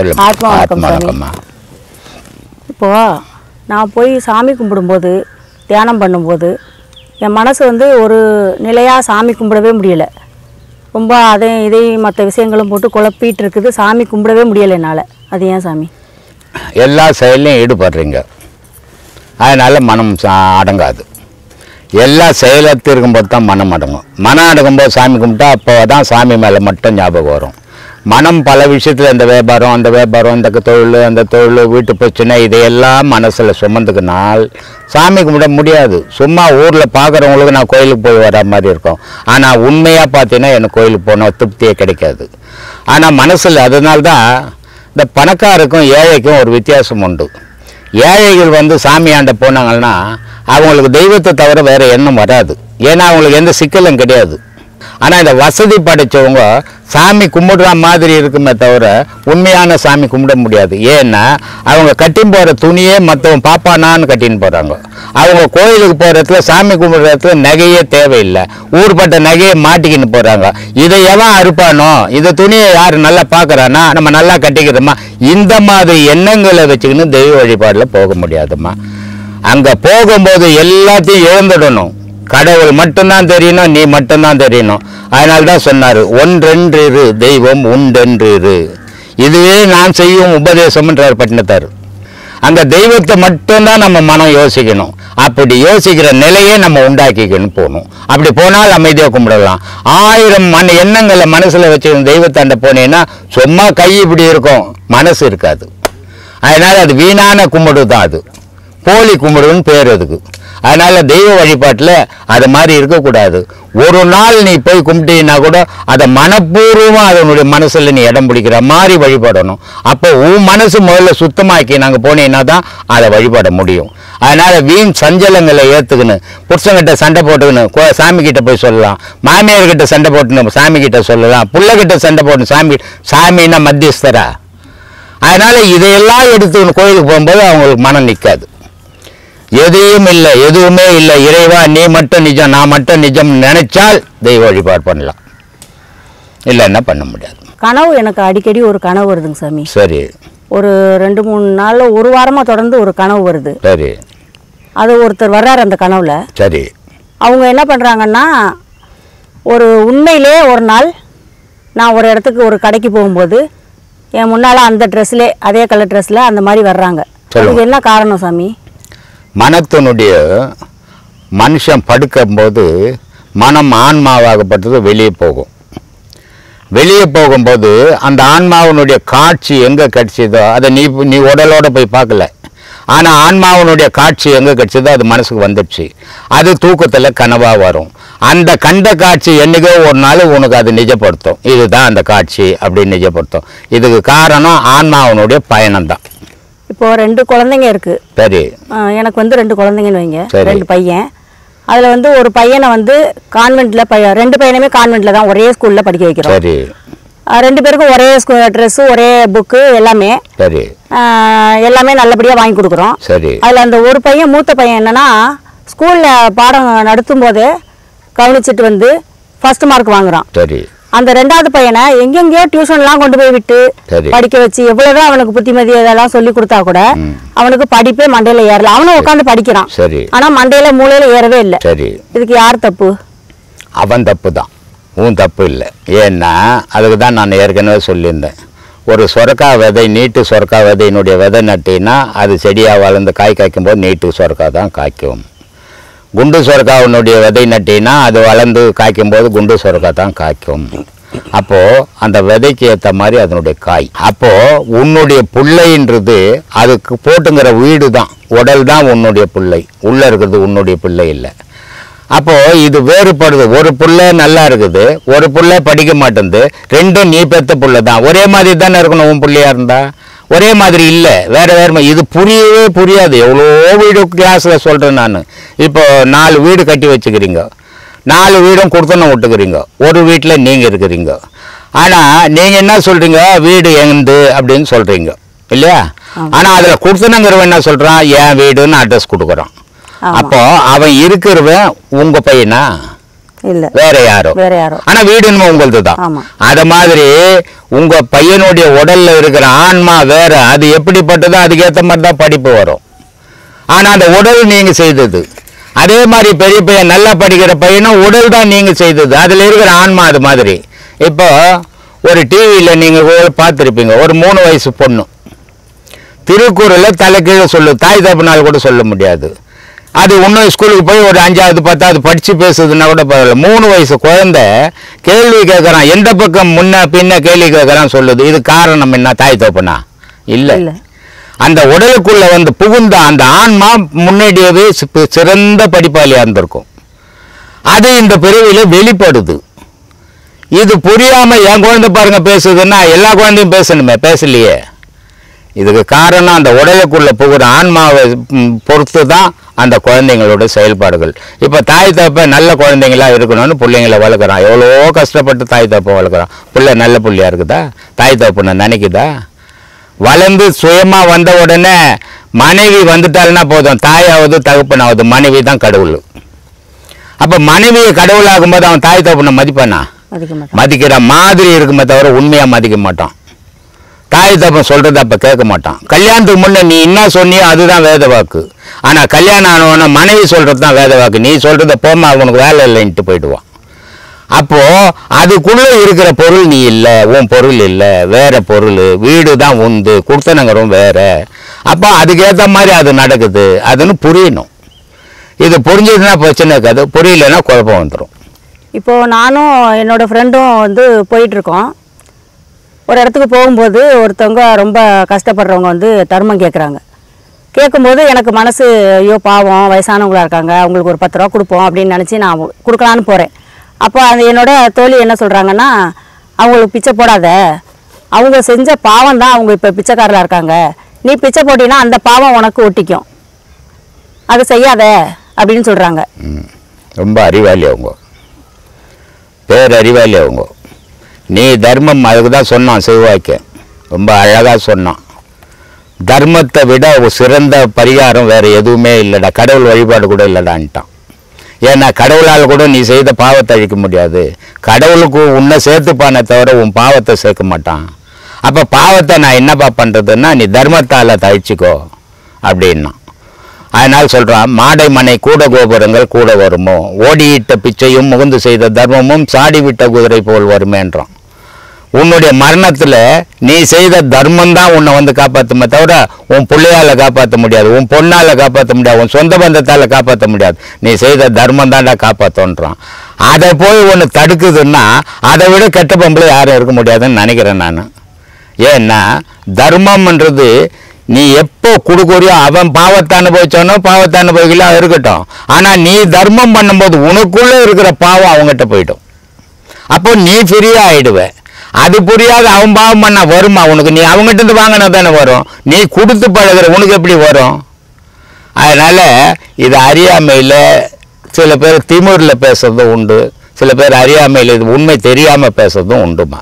ஆத்மா வணக்கம்மா. இப்போ நான் போய் சாமி கும்பிடும்போது தியானம் பண்ணும்போது என் மனசு வந்து ஒரு நிலையாக சாமி கும்பிடவே முடியலை. ரொம்ப இதையும் மற்ற விஷயங்களும் போட்டு குழப்பிட்டு இருக்குது. சாமி கும்பிடவே முடியலை என்னால். அது ஏன் சாமி? எல்லா செயலையும் ஈடுபடுறீங்க, அதனால் மனம் அடங்காது. எல்லா செயலத்து இருக்கும்போது தான் மனம் அடங்கும். மனம் அடங்கும்போது சாமி கும்பிட்டா அப்போ தான் சாமி மேலே மட்டும் ஞாபகம் வரும். மனம் பல விஷயத்தில் இந்த வியாபாரம் அந்த வியாபாரம் இந்த தொழில் அந்த தொழில் வீட்டு பிரச்சனை இதையெல்லாம் மனசில் சுமந்துக்கினால் சாமி கும்பிட முடியாது. சும்மா ஊரில் பார்க்குறவங்களுக்கு நான் கோயிலுக்கு போய் வர மாதிரி இருக்கும். ஆனால் உண்மையாக பார்த்தீங்கன்னா எனக்கு கோயிலுக்கு போனால் திருப்தியே கிடைக்காது. ஆனால் மனசில் அதனால்தான் இந்த பணக்காருக்கும் ஏழைக்கும் ஒரு வித்தியாசம் உண்டு. ஏழைகள் வந்து சாமியாண்ட போனாங்கன்னா அவங்களுக்கு தெய்வத்தை தவிர வேறு எண்ணம் வராது. ஏன்னா அவங்களுக்கு எந்த சிக்கலும் கிடையாது. ஆனால் இந்த வசதி படைத்தவங்க சாமி கும்பிடுற மாதிரி இருக்குமே தவிர உண்மையான சாமி கும்பிட முடியாது. ஏன்னா அவங்க கட்டின்னு போகிற துணியே மற்றவங்க பாப்பானான்னு கட்டின்னு போகிறாங்க. அவங்க கோயிலுக்கு போகிற இடத்துல சாமி கும்பிடுற இடத்துல நகையே தேவையில்லை, ஊர்பட்ட நகையை மாட்டிக்கின்னு போகிறாங்க. இதை எவன் அறுப்பானோ, இந்த துணியை யார் நல்லா பார்க்குறானா, நம்ம நல்லா கட்டிக்கிறோமா, இந்த மாதிரி எண்ணங்களை வச்சுக்கின்னு தெய்வ வழிபாடில் போக முடியாதும்மா. அங்கே போகும்போது எல்லாத்தையும் இழந்துடணும். கடவுள் மட்டும்தான் தெரியணும், நீ மட்டும்தான் தெரியணும். அதனால்தான் சொன்னார், ஒன்றென்று இரு தெய்வம் உண்டென்று இரு. இதுவே நான் செய்யும் உபதேசம்ன்றார் பட்டினத்தார். அந்த தெய்வத்தை மட்டும்தான் நம்ம மனம் யோசிக்கணும். அப்படி யோசிக்கிற நிலையை நம்ம உண்டாக்கிக்கணும் போகணும். அப்படி போனால் அமைதியாக கும்பிடலாம். 1000 எண்ணங்களை மனசில் வச்சுக்கணும். தெய்வத்தாண்ட போனீங்கன்னா சும்மா கை இப்படி இருக்கும், மனசு இருக்காது. அதனால் அது வீணான கும்பிடு தான், அது போலி கும்பிடுன்னு பேர் அதுக்கு. அதனால் தெய்வ வழிபாட்டில் அது மாதிரி இருக்கக்கூடாது. ஒரு நாள் நீ போய் கும்பிட்டீங்கன்னா கூட அதை மனப்பூர்வமாக அதனுடைய மனசில் நீ இடம் பிடிக்கிற மாதிரி வழிபடணும். அப்போ உன் மனசு முதல்ல சுத்தமாக்கி நாங்கள் போனீங்கன்னா தான் அதை வழிபட முடியும். அதனால் வீண் சஞ்சலங்களை ஏற்றுக்கணும். புருஷங்கிட்ட சண்டை போட்டுக்கணும், சாமிக்கிட்ட போய் சொல்லலாம். மாமியார்கிட்ட சண்டை போட்டுன்னு சாமிக்கிட்ட சொல்லலாம். பிள்ளைகிட்ட சண்டை போட்டு சாமின்னா மத்தியஸ்தரா. அதனால் இதையெல்லாம் எடுத்துக்கணும். கோயிலுக்கு போகும்போது அவங்களுக்கு மனம் நிற்காது. எதையும் இல்லை, எதுவுமே இல்லை, இறைவா நீ மட்டும் நிஜம், நான் மட்டும் நிஜம் நினைச்சால் தெய்வ வழிபாடு பண்ணலாம். இல்லைன்னா பண்ண முடியாது. கனவு எனக்கு அடிக்கடி ஒரு கனவு வருதுங்க சாமி. சரி. ஒரு 2-3 நாள், ஒரு வாரமாக தொடர்ந்து ஒரு கனவு வருது. சரி. அது ஒருத்தர் வர்றாரு அந்த கனவுல. சரி. அவங்க என்ன பண்ணுறாங்கன்னா, ஒரு உண்மையிலே ஒரு நாள் நான் ஒரு இடத்துக்கு ஒரு கடைக்கு போகும்போது என் முன்னால் அந்த ட்ரெஸ்லே, அதே கலர் ட்ரெஸ்ஸில் அந்த மாதிரி வர்றாங்க. அதுக்கு என்ன காரணம் சாமி? மனத்தினுடைய மனுஷன் படுக்கும்போது மனம் ஆன்மாவாகப்பட்டது வெளியே போகும். வெளியே போகும்போது அந்த ஆன்மாவினுடைய காட்சி எங்கே கிடச்சிதோ அதை நீ உடலோடு போய் பார்க்கல. ஆனால் ஆன்மாவினுடைய காட்சி எங்கே கிடச்சிதோ அது மனசுக்கு வந்துடுச்சு. அது தூக்கத்தில் கனவாக வரும். அந்த கண்ட காட்சி என்றைக்கோ ஒரு நாள் உனக்கு அது நிஜப்படுத்தும். இதுதான் அந்த காட்சி அப்படின்னு நிஜப்படுத்தும். இதுக்கு காரணம் ஆன்மாவினுடைய பயணம்தான். இப்போ 2 குழந்தைங்க இருக்கு. சரி. எனக்கு வந்து 2 குழந்தைங்கன்னு வைங்க, 2 பையன். அதில் வந்து ஒரு பையனை வந்து கான்வென்ட்டில் 2 பையனுமே கான்வென்ட்டில் தான் ஒரே ஸ்கூலில் படிக்க வைக்கிறோம். சரி. 2 பேருக்கும் ஒரே ட்ரெஸ்ஸு, ஒரே புக்கு, எல்லாமே சரி, எல்லாமே நல்லபடியாக வாங்கி கொடுக்குறோம். சரி. அதில் அந்த ஒரு பையன், மூத்த பையன் என்னன்னா, ஸ்கூலில் பாடம் நடத்தும் போதே கவனிச்சுட்டு வந்து ஃபர்ஸ்ட் மார்க் வாங்குறான். சரி. அந்த 2வது பையனை எங்கெங்கேயோ டியூஷன்லாம் கொண்டு போய் விட்டு படிக்க வச்சு எவ்வளவுதான் அவனுக்கு புத்திமதி இதெல்லாம் சொல்லி கொடுத்தா கூட அவனுக்கு படிப்பே மண்டையில ஏறல. அவனும் உட்காந்து படிக்கிறான். சரி. ஆனா மண்டையில மூளையில ஏறவே இல்லை. சரி. இதுக்கு யார் தப்பு? அவன் தப்பு தான், உன் தப்பு இல்லை. ஏன்னா அதுக்கு தான் நான் ஏற்கனவே சொல்லியிருந்தேன். ஒரு சொரக்கா விதை, நீட்டு சொரக்கா விதையினுடைய விதை நட்டினா அது செடியாக வளர்ந்து காய் காய்க்கும் போது நீட்டு சொரக்கா தான் காய்க்கும். குண்டு சொரக்காவினுடைய விதை நட்டினா அது வளர்ந்து காய்க்கும் போது குண்டு சொரக்கா தான் காய்க்கும். அப்போது அந்த விதைக்கு ஏற்ற மாதிரி அதனுடைய காய். அப்போது உன்னுடைய பிள்ளைன்றது அதுக்கு போட்டுங்கிற வீடு தான், உடல் தான் உன்னுடைய பிள்ளை. உள்ளே இருக்கிறது உன்னுடைய பிள்ளை இல்லை. அப்போது இது வேறுபடுது. ஒரு பிள்ளை நல்லா இருக்குது, ஒரு பிள்ளை படிக்க மாட்டேங்குது. ரெண்டும் நீ பெற்ற பிள்ளை தான். ஒரே மாதிரி தானே இருக்கணும். உன் பிள்ளையாக இருந்தால் ஒரே மாதிரி இல்லை, வேறு வேறு. இது புரியவே புரியாது. எவ்வளோ வீடு கிளாஸில் சொல்கிறேன் நான். இப்போ 4 வீடு கட்டி வச்சுக்கிறீங்க, 4 வீடும் கொடுத்தனும் விட்டுக்கிறீங்க. ஒரு வீட்டில் நீங்கள் இருக்கிறீங்க. ஆனால் நீங்கள் என்ன சொல்கிறீங்க, வீடு எந்து அப்படின்னு சொல்கிறீங்க இல்லையா? ஆனால் அதில் கொடுத்தனுங்கிறவன் என்ன சொல்கிறான், என் வீடுன்னு அட்ரஸ் கொடுக்குறான். அப்போ அவன் இருக்கிறவன் உங்கள் பையனா? இல்லை, வேற யாரோ. ஆனா வீடு என்னமோ உங்களது தான். அத மாதிரி உங்க பையனுடைய உடல்ல இருக்கிற ஆன்மா வேற, அது எப்படிப்பட்டதோ அதுக்கேற்ற மாதிரி தான் படிப்பு வரும். ஆனா அந்த உடல் நீங்க செய்தது. அதே மாதிரி பெரிய பையன் நல்லா படிக்கிற பையனும் உடல் தான் நீங்க செய்தது, அதுல இருக்கிற ஆன்மா அது மாதிரி. இப்போ ஒரு டிவியில நீங்க பார்த்துருப்பீங்க, ஒரு 3 வயசு பொண்ணு திருக்குறளை தலைக்கீழே சொல்லு, தாய் தகப்பனால் கூட சொல்ல முடியாது. அது இன்னும் ஸ்கூலுக்கு போய் ஒரு 5வது 10வது படிச்சு பேசுதுன்னா கூட பரவாயில்ல. 3 வயசு குழந்தை கேள்வி கேட்கறான், எந்த பக்கம் முன்ன பின்ன கேள்வி கேட்கறான் சொல்லுது. இது காரணம் என்ன? தாய் தகப்பனா? இல்லை. அந்த உடலுக்குள்ள வந்து புகுந்த அந்த ஆன்மா முன்னாடியவே சிறந்த படிப்பாளியா இருந்திருக்கும். அது இந்த பிறவியில வெளிப்படுது. இது புரியாம என் குழந்தை பாருங்க பேசுதுன்னா எல்லா குழந்தையும் பேசணுமே, பேசலையே. இதுக்கு காரணம் அந்த உடலுக்குள்ள புகுற ஆன்மாவை பொறுத்து தான் அந்த குழந்தைங்களோட செயல்பாடுகள். இப்போ தாய் தப்ப நல்ல குழந்தைங்களா இருக்கணும்னு பிள்ளைங்களை வளர்க்குறான். எவ்வளோ கஷ்டப்பட்டு தாய் தப்பை வளர்க்குறான். பிள்ளை நல்ல பிள்ளையா இருக்குதா? தாய் தப்புன்னு நினைக்குதா? வளர்ந்து சுயமா வந்த உடனே மனைவி வந்துட்டாள்னா போதும், தாயாவது தகப்பனாவது, மனைவி தான் கடவுள். அப்ப மனைவியை கடவுளாகும் போது அவன் தாய் தகப்பனை மதிப்பானா? மதிக்கிற மாதிரி இருக்குமே தவிர உண்மையா மதிக்க மாட்டான். தாய் தகப்பன் சொல்றத அப்ப கேட்க மாட்டான். கல்யாணத்துக்கு முன்ன நீ என்ன சொன்னியோ அதுதான் வேத வாக்கு. ஆனா கல்யாணம் ஆனவன மனைவி சொல்றது தான் வேத வாக்கு. நீ சொல்றத போமா அவனுக்கு வேலை இல்லைன்ட்டு போயிடுவான். அப்போ அதுக்குள்ள இருக்கிற பொருள் நீ இல்லை, உன் பொருள் இல்லை, வேற பொருள். வீடு தான் உந்து, குடுத்தனங்கரும் வேற. அப்போ அதுக்கேற்ற மாதிரி அது நடக்குது, அதுன்னு புரியணும். இது புரிஞ்சதுன்னா பிரச்சனை இருக்காது, புரியலன்னா குழப்பம் வந்துடும். இப்போ நானும் என்னோட ஃப்ரெண்டும் வந்து போயிட்டுருக்கோம். ஒரு இடத்துக்கு போகும்போது ஒருத்தவங்க ரொம்ப கஷ்டப்படுறவங்க வந்து தர்மம் கேட்குறாங்க. கேட்கும்போது எனக்கு மனசு, ஐயோ பாவம் வயசானவங்களாக இருக்காங்க, அவங்களுக்கு ஒரு 10 ரூபா கொடுப்போம் அப்படின்னு நினச்சி நான் கொடுக்கலான்னு போகிறேன். அப்போ அது என்னோட தோழி என்ன சொல்கிறாங்கன்னா, அவங்களுக்கு பிச்சை போடாத, அவங்க செஞ்ச பாவம் தான் அவங்க இப்போ பிச்சைக்காரராக இருக்காங்க, நீ பிச்சை போட்டினா அந்த பாவம் உனக்கு ஒட்டிக்கும், அது செய்யாத அப்படின்னு சொல்கிறாங்க. ரொம்ப அறிவாளி அவங்க, பேரறிவாளி அவங்க. நீ தர்மம், அதுக்கு தான் சொன்னான் செவ்வாய்க்கு, ரொம்ப அழகாக சொன்னான். தர்மத்தை விட ஒரு சிறந்த பரிகாரம் வேறு எதுவுமே இல்லைடா, கடவுள் வழிபாடு கூட இல்லைடான்ட்டான். ஏன்னா கடவுளால் கூட நீ செய்த பாவத்தை அழிக்க முடியாது. கடவுளுக்கு உன்னை சேர்த்துப்பானே தவிர உன் பாவத்தை சேர்க்க மாட்டான். அப்போ பாவத்தை நான் என்னப்பா பண்ணுறதுன்னா, நீ தர்மத்தால் அழிச்சிக்கோ அப்படின்னா. அதனால் சொல்கிறான், மாடை மனை கூட கோபுரங்கள் கூட வருமோ, ஓடியிட்ட பிச்சையும் முகுந்து செய்த தர்மமும் சாடி விட்ட குதிரை போல் வருமேன்றான். உன்னுடைய மரணத்தில் நீ செய்த தர்மம் தான் உன்னை வந்து காப்பாற்றுமே தவிர உன் பிள்ளையால் காப்பாற்ற முடியாது, உன் பொண்ணால் காப்பாற்ற முடியாது, உன் சொந்த பந்தத்தால் காப்பாற்ற முடியாது. நீ செய்த தர்மம் தான்டா காப்பாற்றோன்றான். அதை போய் ஒன்று தடுக்குதுன்னா அதை விட கெட்ட பொம்பளை யாரும் இருக்க முடியாதுன்னு நினைக்கிறேன் நான். ஏன்னா தர்மம்ன்றது நீ எப்போ கொடுக்குறியோ அவன் பாவத்தை அனுபவிச்சானோ பாவத்தை அனுபவிக்கல இருக்கட்டும். ஆனால் நீ தர்மம் பண்ணும்போது உனக்குள்ளே இருக்கிற பாவம் அவங்ககிட்ட போயிடும். அப்போ நீ ஃப்ரீயாக ஆகிடுவேன். அது புரியாத அவன் பாவம் பண்ணா வருமா உனக்கு? நீ அவங்ககிட்ட இருந்து வாங்கினா தானே வரும். நீ கொடுத்து பழகிற உனக்கு எப்படி வரும்? அதனால இது அறியாமையில் சில பேர் திமிரில் பேசுறதும் உண்டு, சில பேர் அறியாமையில் இது உண்மை தெரியாமல் பேசுறதும் உண்டுமா.